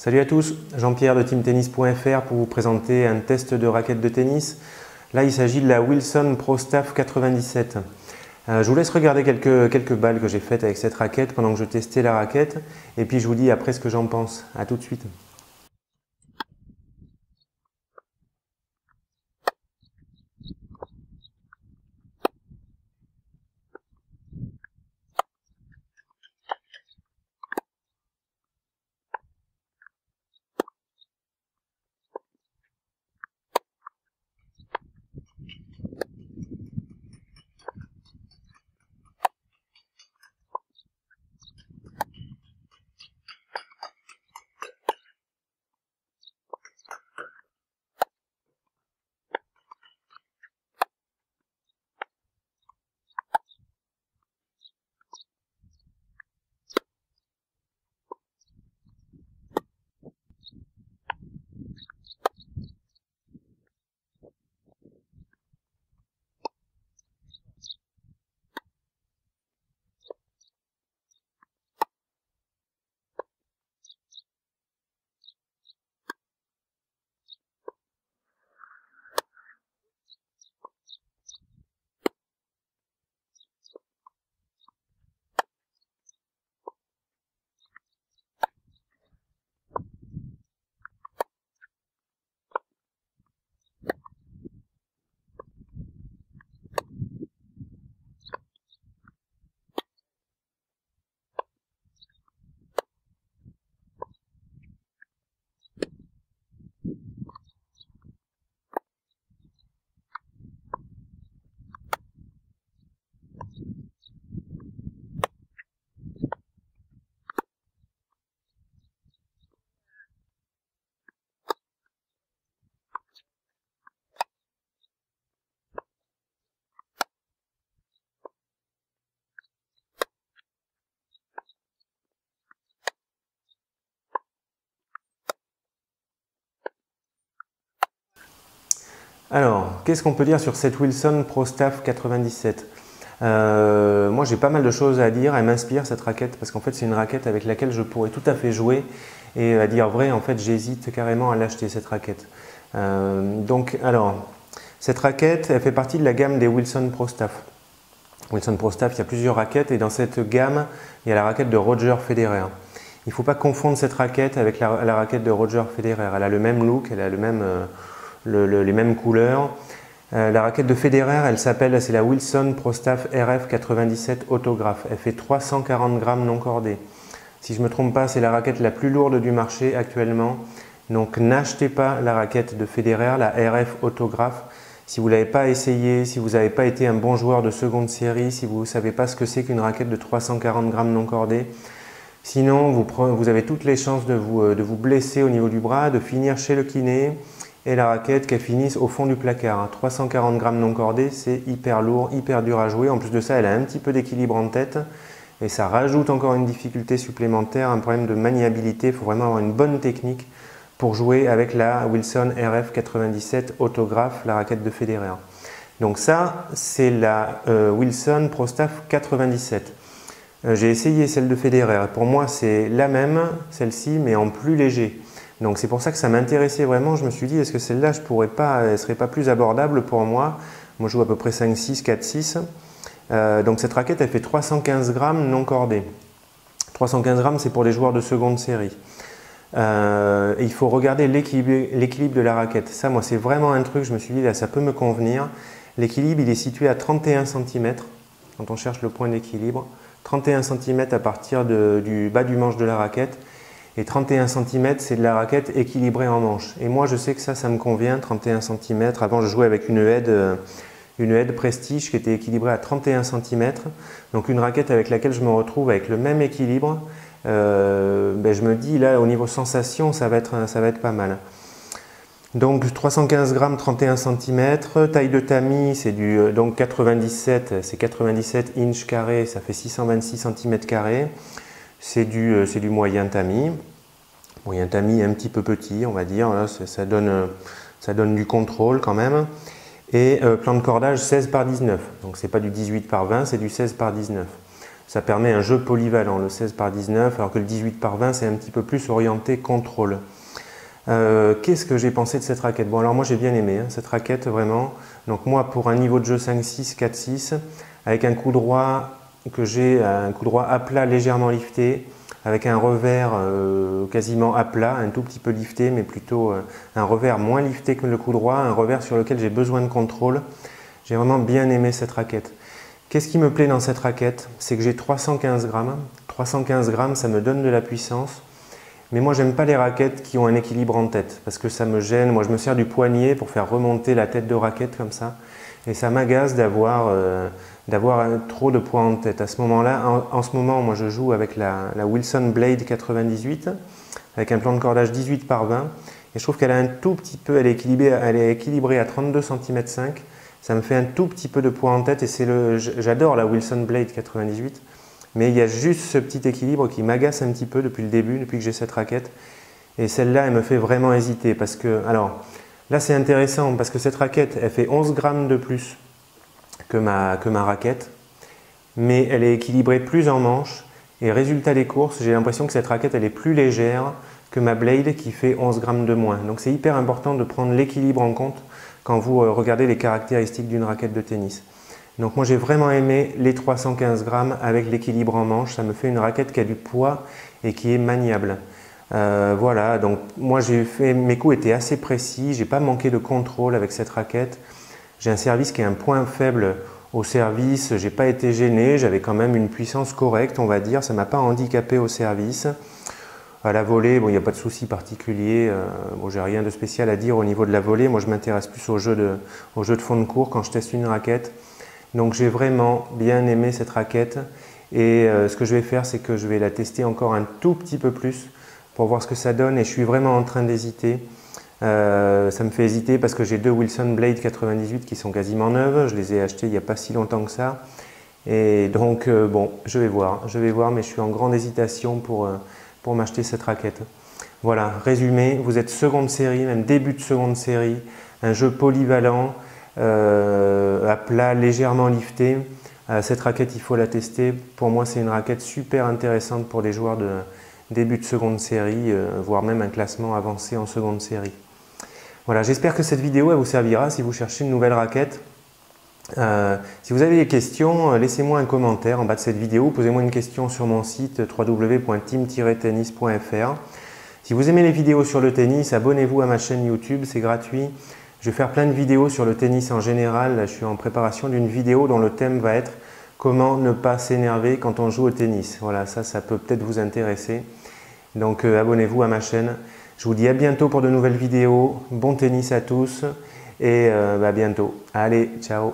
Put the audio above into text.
Salut à tous, Jean-Pierre de teamtennis.fr pour vous présenter un test de raquette de tennis. Là, il s'agit de la Wilson Pro Staff 97. Je vous laisse regarder quelques balles que j'ai faites avec cette raquette pendant que je testais la raquette. Et puis je vous dis après ce que j'en pense. A tout de suite. Alors, qu'est-ce qu'on peut dire sur cette Wilson Pro Staff 97? Moi, j'ai pas mal de choses à dire. Elle m'inspire cette raquette parce qu'en fait, c'est une raquette avec laquelle je pourrais tout à fait jouer. Et à dire vrai, en fait, j'hésite carrément à l'acheter cette raquette. Cette raquette, elle fait partie de la gamme des Wilson Pro Staff. Wilson Pro Staff, il y a plusieurs raquettes et dans cette gamme, il y a la raquette de Roger Federer. Il ne faut pas confondre cette raquette avec la raquette de Roger Federer. Elle a le même look, elle a les mêmes couleurs. La raquette de Federer, c'est la Wilson Pro Staff RF 97 Autographe. Elle fait 340 grammes non cordés. Si je ne me trompe pas, c'est la raquette la plus lourde du marché actuellement. Donc n'achetez pas la raquette de Federer, la RF Autographe. Si vous ne l'avez pas essayé, si vous n'avez pas été un bon joueur de seconde série, si vous ne savez pas ce que c'est qu'une raquette de 340 grammes non cordés, sinon vous avez toutes les chances de vous blesser au niveau du bras, de finir chez le kiné et la raquette qu'elle finisse au fond du placard. 340 grammes non cordés, c'est hyper lourd, hyper dur à jouer. En plus de ça, elle a un petit peu d'équilibre en tête et ça rajoute encore une difficulté supplémentaire, un problème de maniabilité. Il faut vraiment avoir une bonne technique pour jouer avec la Wilson RF 97 Autographe, la raquette de Federer. Donc ça, c'est la Wilson Pro Staff 97. J'ai essayé celle de Federer. Pour moi, c'est la même, celle-ci, mais en plus léger. Donc c'est pour ça que ça m'intéressait vraiment. Je me suis dit, est-ce que celle-là, elle ne serait pas plus abordable pour moi? Moi, je joue à peu près 5-6, 4-6. Donc cette raquette, elle fait 315 grammes non cordés. 315 grammes, c'est pour les joueurs de seconde série. Il faut regarder l'équilibre de la raquette. Ça, moi, c'est vraiment un truc, je me suis dit, là, ça peut me convenir. L'équilibre, il est situé à 31 cm quand on cherche le point d'équilibre. 31 cm à partir du bas du manche de la raquette. Et 31 cm, c'est de la raquette équilibrée en manche. Et moi, je sais que ça me convient, 31 cm. Avant, je jouais avec une Head Prestige qui était équilibrée à 31 cm. Donc, une raquette avec laquelle je me retrouve avec le même équilibre. Je me dis là au niveau sensation ça va être pas mal. Donc 315 grammes 31 cm, taille de tamis c'est donc 97 inches carrés, ça fait 626 cm carrés. C'est du moyen tamis un petit peu petit on va dire. Là, ça donne du contrôle quand même. Et plan de cordage 16 par 19, donc c'est pas du 18 par 20, c'est du 16 par 19. Ça permet un jeu polyvalent, le 16 par 19, alors que le 18 par 20 c'est un petit peu plus orienté contrôle. Qu'est-ce que j'ai pensé de cette raquette? Bon, alors moi j'ai bien aimé cette raquette vraiment. Donc moi pour un niveau de jeu 5-6, 4-6, avec un coup droit que j'ai, un coup droit à plat légèrement lifté, avec un revers quasiment à plat, un tout petit peu lifté, mais plutôt un revers moins lifté que le coup droit, un revers sur lequel j'ai besoin de contrôle. J'ai vraiment bien aimé cette raquette. Qu'est-ce qui me plaît dans cette raquette? C'est que j'ai 315 grammes. 315 grammes, ça me donne de la puissance. Mais moi, j'aime pas les raquettes qui ont un équilibre en tête parce que ça me gêne. Moi, je me sers du poignet pour faire remonter la tête de raquette comme ça. Et ça m'agace d'avoir trop de poids en tête. À ce moment-là, en ce moment, moi, je joue avec la Wilson Blade 98 avec un plan de cordage 18 par 20. Et je trouve qu'elle a un tout petit peu, elle est équilibrée à 32 cm 5. Ça me fait un tout petit peu de poids en tête et j'adore la Wilson Blade 98. Mais il y a juste ce petit équilibre qui m'agace un petit peu depuis le début, depuis que j'ai cette raquette. Et celle-là, elle me fait vraiment hésiter parce que, alors, là c'est intéressant parce que cette raquette, elle fait 11 grammes de plus que ma raquette, mais elle est équilibrée plus en manche. Et résultat des courses, j'ai l'impression que cette raquette, elle est plus légère que ma Blade qui fait 11 grammes de moins. Donc c'est hyper important de prendre l'équilibre en compte quand vous regardez les caractéristiques d'une raquette de tennis. Donc moi j'ai vraiment aimé les 315 grammes avec l'équilibre en manche, ça me fait une raquette qui a du poids et qui est maniable. Voilà, donc moi mes coups étaient assez précis, j'ai pas manqué de contrôle avec cette raquette. J'ai un service qui est un point faible au service, j'ai pas été gêné, j'avais quand même une puissance correcte on va dire, ça m'a pas handicapé au service. À la volée, bon, il n'y a pas de souci particulier, bon, j'ai rien de spécial à dire au niveau de la volée, moi je m'intéresse plus au jeu de fond de cours quand je teste une raquette. Donc j'ai vraiment bien aimé cette raquette et ce que je vais faire c'est que je vais la tester encore un tout petit peu plus pour voir ce que ça donne et je suis vraiment en train d'hésiter. Ça me fait hésiter parce que j'ai deux Wilson Blade 98 qui sont quasiment neuves, je les ai achetées il n'y a pas si longtemps que ça et donc bon, je vais voir mais je suis en grande hésitation pour m'acheter cette raquette. Voilà, résumé, vous êtes seconde série, même début de seconde série, un jeu polyvalent, à plat, légèrement lifté. Cette raquette, il faut la tester. Pour moi, c'est une raquette super intéressante pour les joueurs de début de seconde série, voire même un classement avancé en seconde série. Voilà, j'espère que cette vidéo elle vous servira si vous cherchez une nouvelle raquette. Si vous avez des questions, laissez-moi un commentaire en bas de cette vidéo. Posez-moi une question sur mon site www.team-tennis.fr. Si vous aimez les vidéos sur le tennis, abonnez-vous à ma chaîne YouTube, c'est gratuit. Je vais faire plein de vidéos sur le tennis en général. Là, je suis en préparation d'une vidéo dont le thème va être comment ne pas s'énerver quand on joue au tennis. Voilà, ça peut peut-être vous intéresser. Donc abonnez-vous à ma chaîne. Je vous dis à bientôt pour de nouvelles vidéos. Bon tennis à tous et à bientôt. Allez, ciao!